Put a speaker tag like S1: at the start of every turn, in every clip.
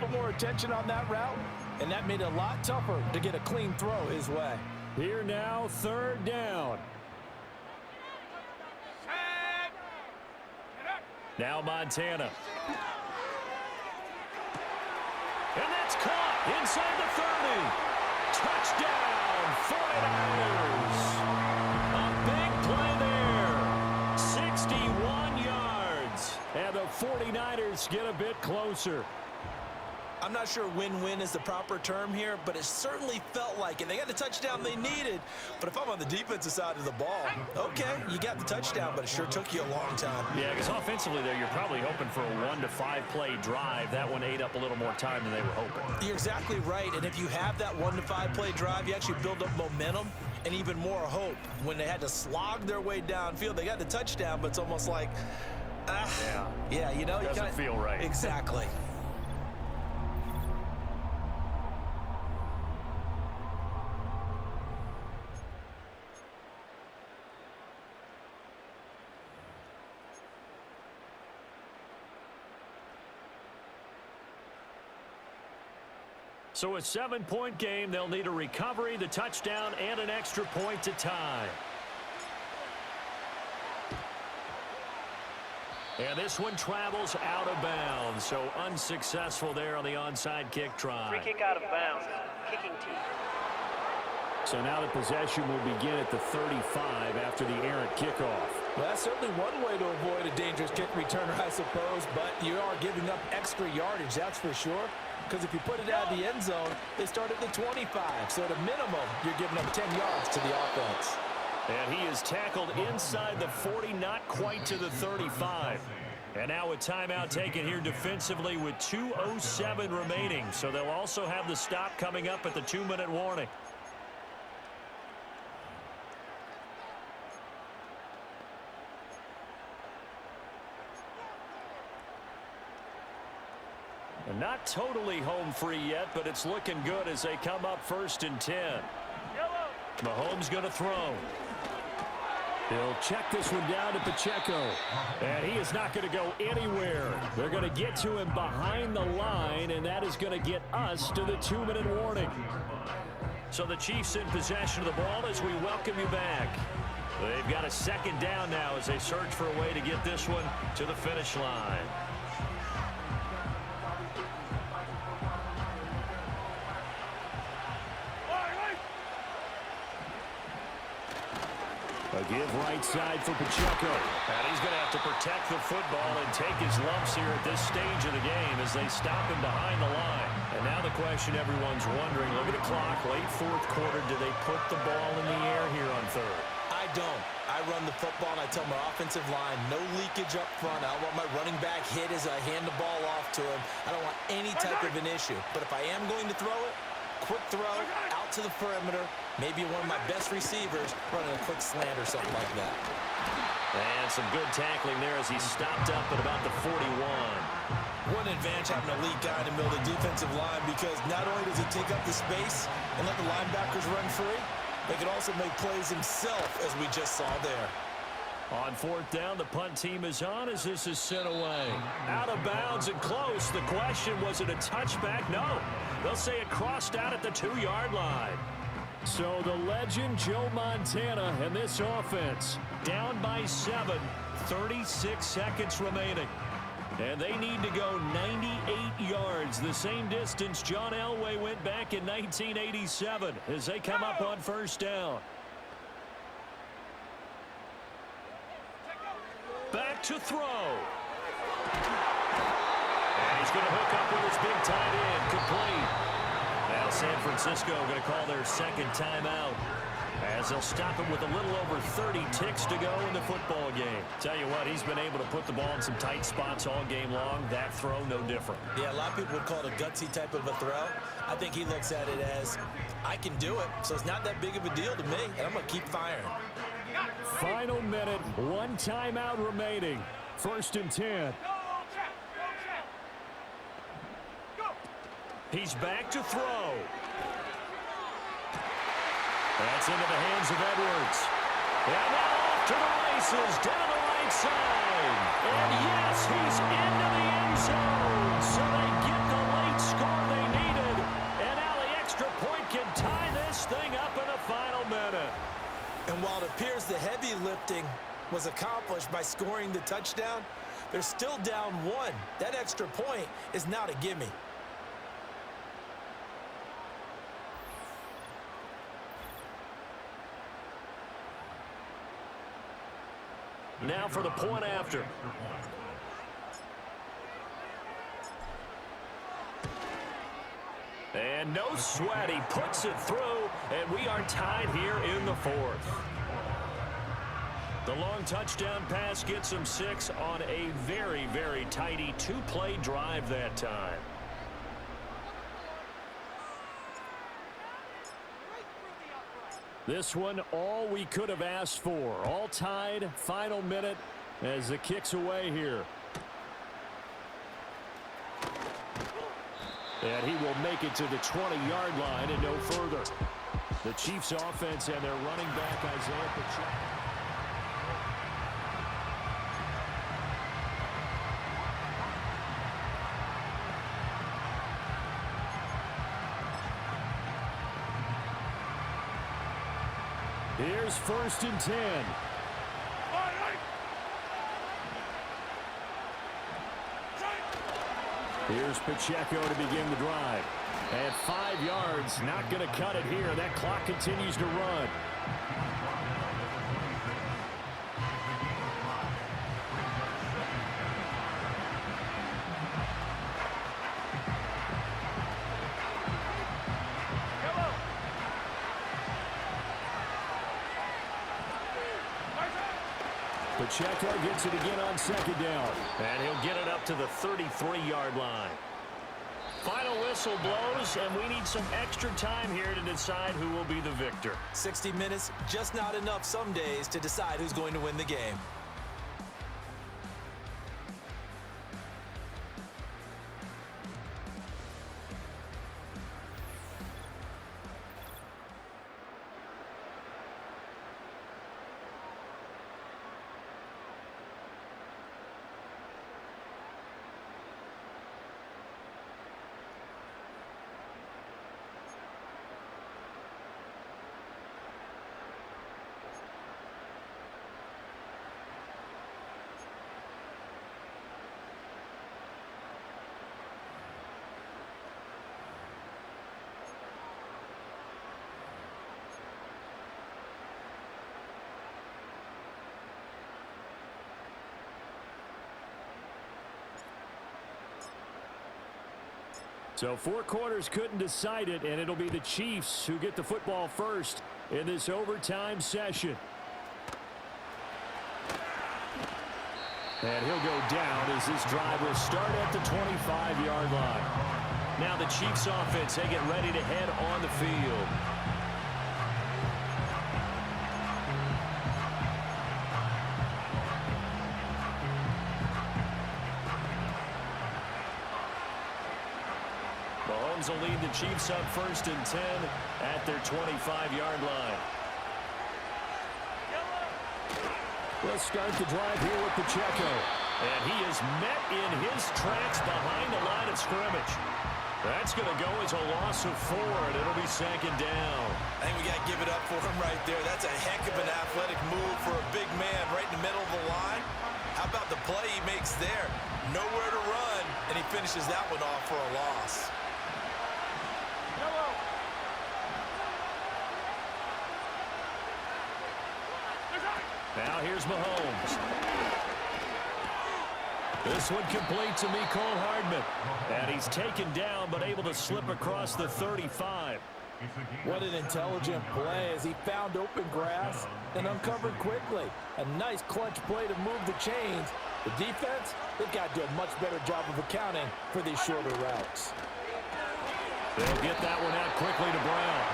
S1: little more attention on that route, and that made it a lot tougher to get a clean throw his way.
S2: Here now, third down. Now Montana. And that's caught inside the 30. Touchdown, 49ers. A big play there. 61 yards. And the 49ers get a bit closer.
S1: I'm not sure win-win is the proper term here, but it certainly felt like it. They got the touchdown they needed, but if I'm on the defensive side of the ball, okay, you got the touchdown, but it sure took you a long time.
S2: Yeah, because offensively there, you're probably hoping for a 1 to 5 play drive. That one ate up a little more time than they were hoping.
S1: You're exactly right, and if you have that 1 to 5 play drive, you actually build up momentum and even more hope. When they had to slog their way downfield, they got the touchdown, but it's almost like, yeah, you know,
S2: doesn't feel right.
S1: Exactly.
S2: So a 7-point game, they'll need a recovery, the touchdown, and an extra point to tie. And this one travels out of bounds, so unsuccessful there on the onside kick try.
S3: Free kick out of bounds, kicking team.
S2: So now the possession will begin at the 35 after the errant kickoff.
S1: Well, that's certainly one way to avoid a dangerous kick returner, I suppose, but you are giving up extra yardage, that's for sure. Because if you put it out of the end zone, they start at the 25. So at a minimum, you're giving up 10 yards to the offense.
S2: And he is tackled inside the 40, not quite to the 35. And now a timeout taken here defensively with 2:07 remaining. So they'll also have the stop coming up at the 2-minute warning. Not totally home free yet, but it's looking good as they come up 1st and 10. Mahomes going to throw. He'll check this one down to Pacheco. And he is not going to go anywhere. They're going to get to him behind the line, and that is going to get us to the 2-minute warning. So the Chiefs in possession of the ball as we welcome you back. They've got a 2nd down now as they search for a way to get this one to the finish line. A give right side for Pacheco. And he's going to have to protect the football and take his lumps here at this stage of the game as they stop him behind the line. And now the question everyone's wondering, look at the clock, late 4th quarter, do they put the ball in the air here on 3rd?
S1: I don't. I run the football and I tell my offensive line, no leakage up front. I don't want my running back hit as I hand the ball off to him. I don't want any type of an issue. But if I am going to throw it, quick throw, out to the perimeter, maybe one of my best receivers running a quick slant or something like that.
S2: And some good tackling there as he stopped up at about the 41.
S1: What an advantage having an elite guy in the middle of the defensive line, because not only does he take up the space and let the linebackers run free, they can also make plays himself, as we just saw there.
S2: On 4th down, the punt team is on as this is sent away. Out of bounds and close. The question, was it a touchback? No. They'll say it crossed out at the 2-yard line. So the legend Joe Montana and this offense down by 7, 36 seconds remaining. And they need to go 98 yards, the same distance John Elway went back in 1987 as they come up on 1st down. Back to throw. And he's going to hook up with his big tight end, complete. Now San Francisco going to call their 2nd timeout as they'll stop him with a little over 30 ticks to go in the football game. Tell you what, he's been able to put the ball in some tight spots all game long. That throw, no different.
S1: Yeah, a lot of people would call it a gutsy type of a throw. I think he looks at it as, I can do it, so it's not that big of a deal to me, and I'm going to keep firing.
S2: Final minute, 1 timeout remaining. 1st and 10. He's back to throw. That's into the hands of Edwards. And now off to the races, down the right side. And yes, he's into the end zone. So they get the late score.
S1: lifting was accomplished by scoring the touchdown. They're still down 1. That extra point is not a gimme.
S2: Now for the point after. And no sweat. He puts it through, and we are tied here in the 4th. The long touchdown pass gets him 6 on a very, very tidy 2-play drive that time. This one, all we could have asked for. All tied, final minute as the kick's away here. And he will make it to the 20-yard line and no further. The Chiefs offense and their running back, Isaiah Pacheco. Here's 1st and 10. Here's Pacheco to begin the drive. At 5 yards, not going to cut it here. That clock continues to run. Pacheco gets it again on 2nd down. And he'll get it up to the 33-yard line. Final whistle blows, and we need some extra time here to decide who will be the victor.
S1: 60 minutes, just not enough some days to decide who's going to win the game.
S2: So 4 quarters couldn't decide it, and it'll be the Chiefs who get the football first in this overtime session. And he'll go down as this drive will start at the 25-yard line. Now the Chiefs offense, they get ready to head on the field. Mahomes will lead the Chiefs up 1st and 10 at their 25-yard line. Let's start the drive here with Pacheco. And he is met in his tracks behind the line of scrimmage. That's going to go as a loss of 4, and it'll be 2nd down.
S1: I think we got to give it up for him right there. That's a heck of an athletic move for a big man right in the middle of the line. How about the play he makes there? Nowhere to run, and he finishes that one off for a loss.
S2: Now here's Mahomes. This one complete to Mecole Hardman. And he's taken down but able to slip across the 35.
S1: What an intelligent play as he found open grass and uncovered quickly. A nice clutch play to move the chains. The defense, they've got to do a much better job of accounting for these shorter routes.
S2: They'll get that one out quickly to Brown.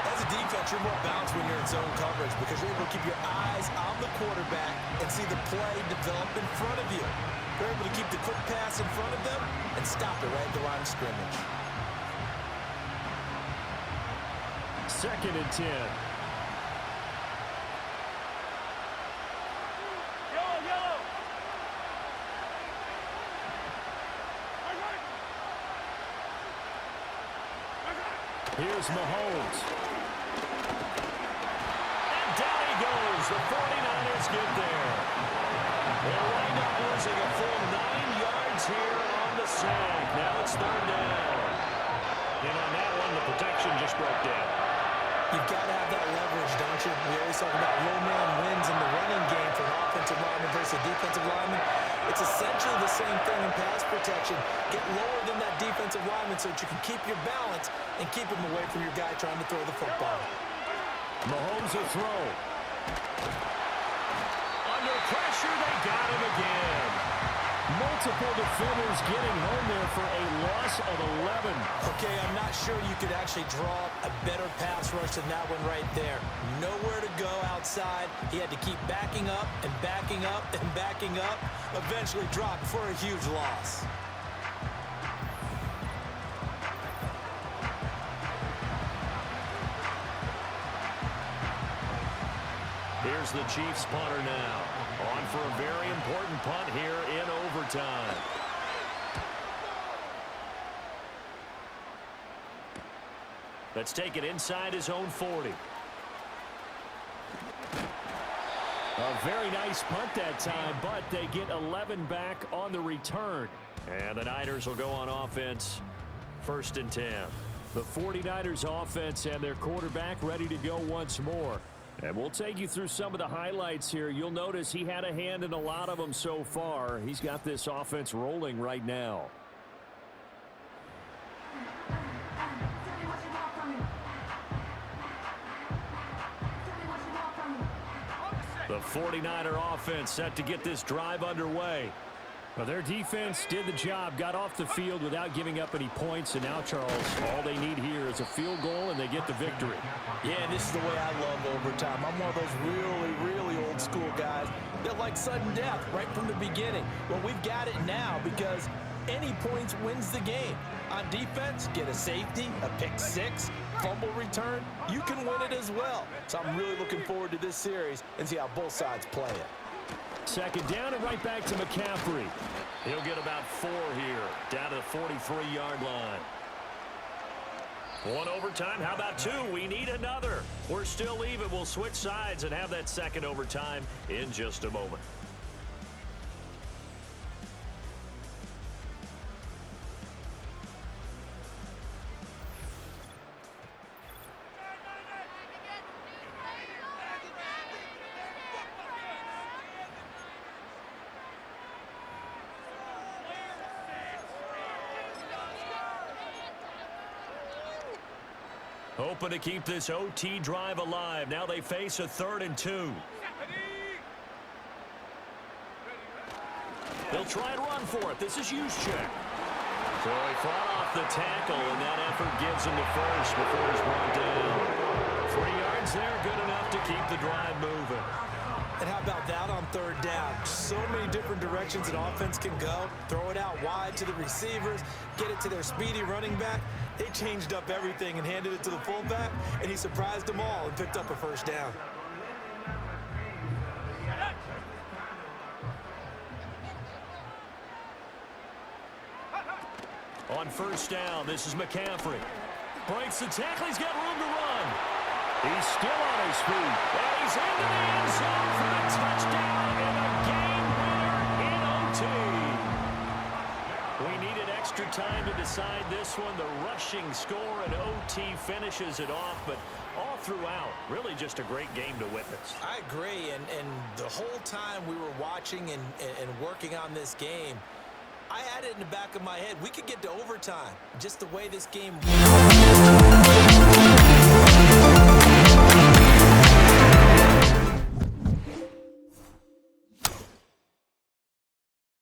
S1: As a defense, you're more balanced when you're in zone coverage because you're able to keep your eyes on the quarterback and see the play develop in front of you. You're able to keep the quick pass in front of them and stop it right at the line of scrimmage.
S2: 2nd and 10. Here's Mahomes. And down he goes. The 49ers Lions get there. They'll wind up losing a full 9 yards here on the sack. Now it's third down. And on that one, the protection just broke down.
S1: You've got to have that leverage, don't you? We always talk about low man wins in the running game for an offensive lineman versus a defensive lineman. It's essentially the same thing in pass protection. Get lower than that defensive lineman so that you can keep your balance and keep him away from your guy trying to throw the football.
S2: Mahomes will throw. Under pressure, they got him again. Multiple defenders getting home there for a loss of 11.
S1: Okay, I'm not sure you could actually draw a better pass rush than that one right there. Nowhere to go outside. He had to keep backing up and backing up and backing up. Eventually dropped for a huge loss.
S2: Here's the Chiefs punter now. On for a very important punt here in overtime. Let's take it inside his own 40. A very nice punt that time, but they get 11 back on the return. And the Niners will go on offense. 1st and 10. The 49ers offense and their quarterback ready to go once more. And we'll take you through some of the highlights here. You'll notice he had a hand in a lot of them so far. He's got this offense rolling right now. The 49er offense set to get this drive underway. Well, their defense did the job, got off the field without giving up any points, and now, Charles, all they need here is a field goal, and they get the victory.
S1: Yeah, this is the way I love overtime. I'm one of those really old school guys that like sudden death right from the beginning. Well, we've got it now because any points wins the game. On defense, get a safety, a pick six, fumble return, you can win it as well. So I'm really looking forward to this series and see how both sides play it.
S2: 2nd down and right back to McCaffrey. He'll get about 4 here, down to the 43-yard line. 1 overtime, how about 2? We need another. We're still even. We'll switch sides and have that 2nd overtime in just a moment. Hoping to keep this OT drive alive. Now they face a 3rd and 2. They'll try and run for it. This is Juszczyk. So he fought off the tackle, and that effort gives him the first before he's brought down. 3 yards there, good enough to keep the drive moving.
S1: And how about that on 3rd down? So many different directions an offense can go. Throw it out wide to the receivers, get it to their speedy running back. They changed up everything and handed it to the fullback, and he surprised them all and picked up a 1st down.
S2: On 1st down, this is McCaffrey. Breaks the tackle. He's got room to run. He's still on his feet. And he's into the end zone for a touchdown and a game winner in OT. We needed extra time to decide this one. The rushing score and OT finishes it off, but all throughout, really just a great game to witness.
S1: I agree, and the whole time we were watching and working on this game, I had it in the back of my head. We could get to overtime, just the way this game